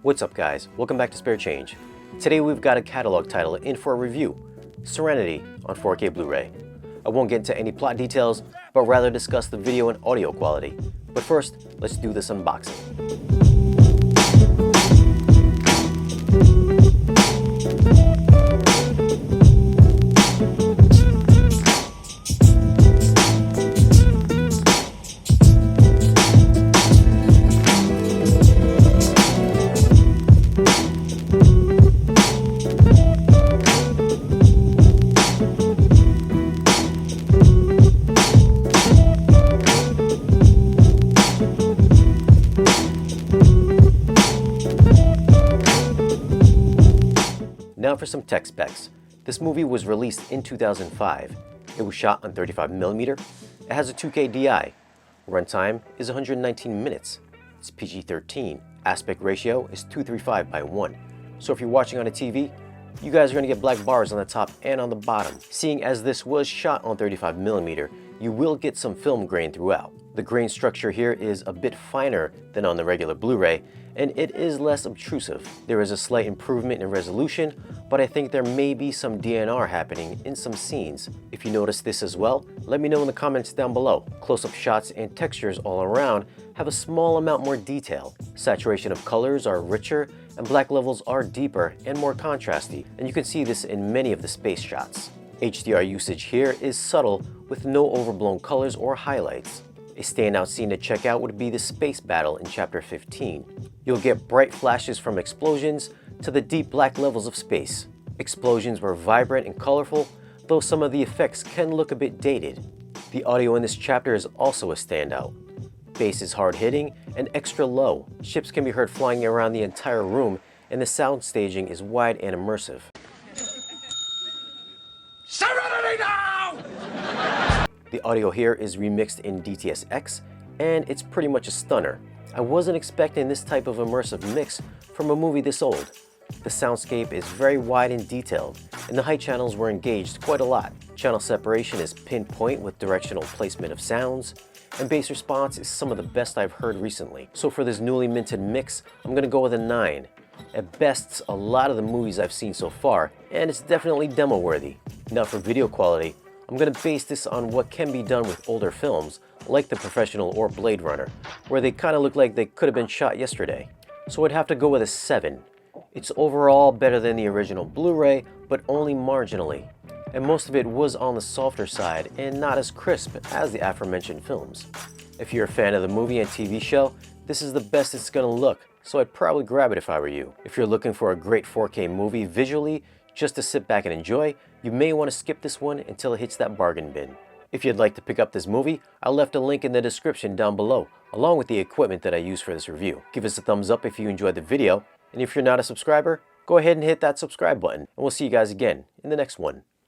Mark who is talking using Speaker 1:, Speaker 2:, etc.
Speaker 1: What's up guys, welcome back to Spare Change. Today we've got a catalog title in for a review, Serenity on 4K Blu-ray. I won't get into any plot details, but rather discuss the video and audio quality. But first, let's do this unboxing. Now for some tech specs. This movie was released in 2005. It was shot on 35mm. It has a 2K DI. Runtime is 119 minutes. It's PG-13. Aspect ratio is 235:1. So if you're watching on a TV, you guys are going to get black bars on the top and on the bottom. Seeing as this was shot on 35mm, you will get some film grain throughout. The grain structure here is a bit finer than on the regular Blu-ray, and it is less obtrusive. There is a slight improvement in resolution, but I think there may be some DNR happening in some scenes. If you notice this as well, let me know in the comments down below. Close-up shots and textures all around have a small amount more detail. Saturation of colors are richer, and black levels are deeper and more contrasty, and you can see this in many of the space shots. HDR usage here is subtle with no overblown colors or highlights. A standout scene to check out would be the space battle in Chapter 15. You'll get bright flashes from explosions to the deep black levels of space. Explosions were vibrant and colorful, though some of the effects can look a bit dated. The audio in this chapter is also a standout. Bass is hard-hitting and extra low. Ships can be heard flying around the entire room, and the sound staging is wide and immersive.
Speaker 2: Serenity now!
Speaker 1: The audio here is remixed in DTS-X, and it's pretty much a stunner. I wasn't expecting this type of immersive mix from a movie this old. The soundscape is very wide and detailed, and the height channels were engaged quite a lot. Channel separation is pinpoint with directional placement of sounds, and bass response is some of the best I've heard recently. So for this newly minted mix, I'm gonna go with a 9. It bests a lot of the movies I've seen so far, and it's definitely demo worthy. Now for video quality, I'm going to base this on what can be done with older films, like The Professional or Blade Runner, where they kind of look like they could have been shot yesterday. So I'd have to go with a 7. It's overall better than the original Blu-ray, but only marginally. And most of it was on the softer side and not as crisp as the aforementioned films. If you're a fan of the movie and TV show, this is the best it's going to look, so I'd probably grab it if I were you. If you're looking for a great 4K movie visually, just to sit back and enjoy, you may want to skip this one until it hits that bargain bin. If you'd like to pick up this movie, I left a link in the description down below, along with the equipment that I use for this review. Give us a thumbs up if you enjoyed the video, and if you're not a subscriber, go ahead and hit that subscribe button, and we'll see you guys again in the next one.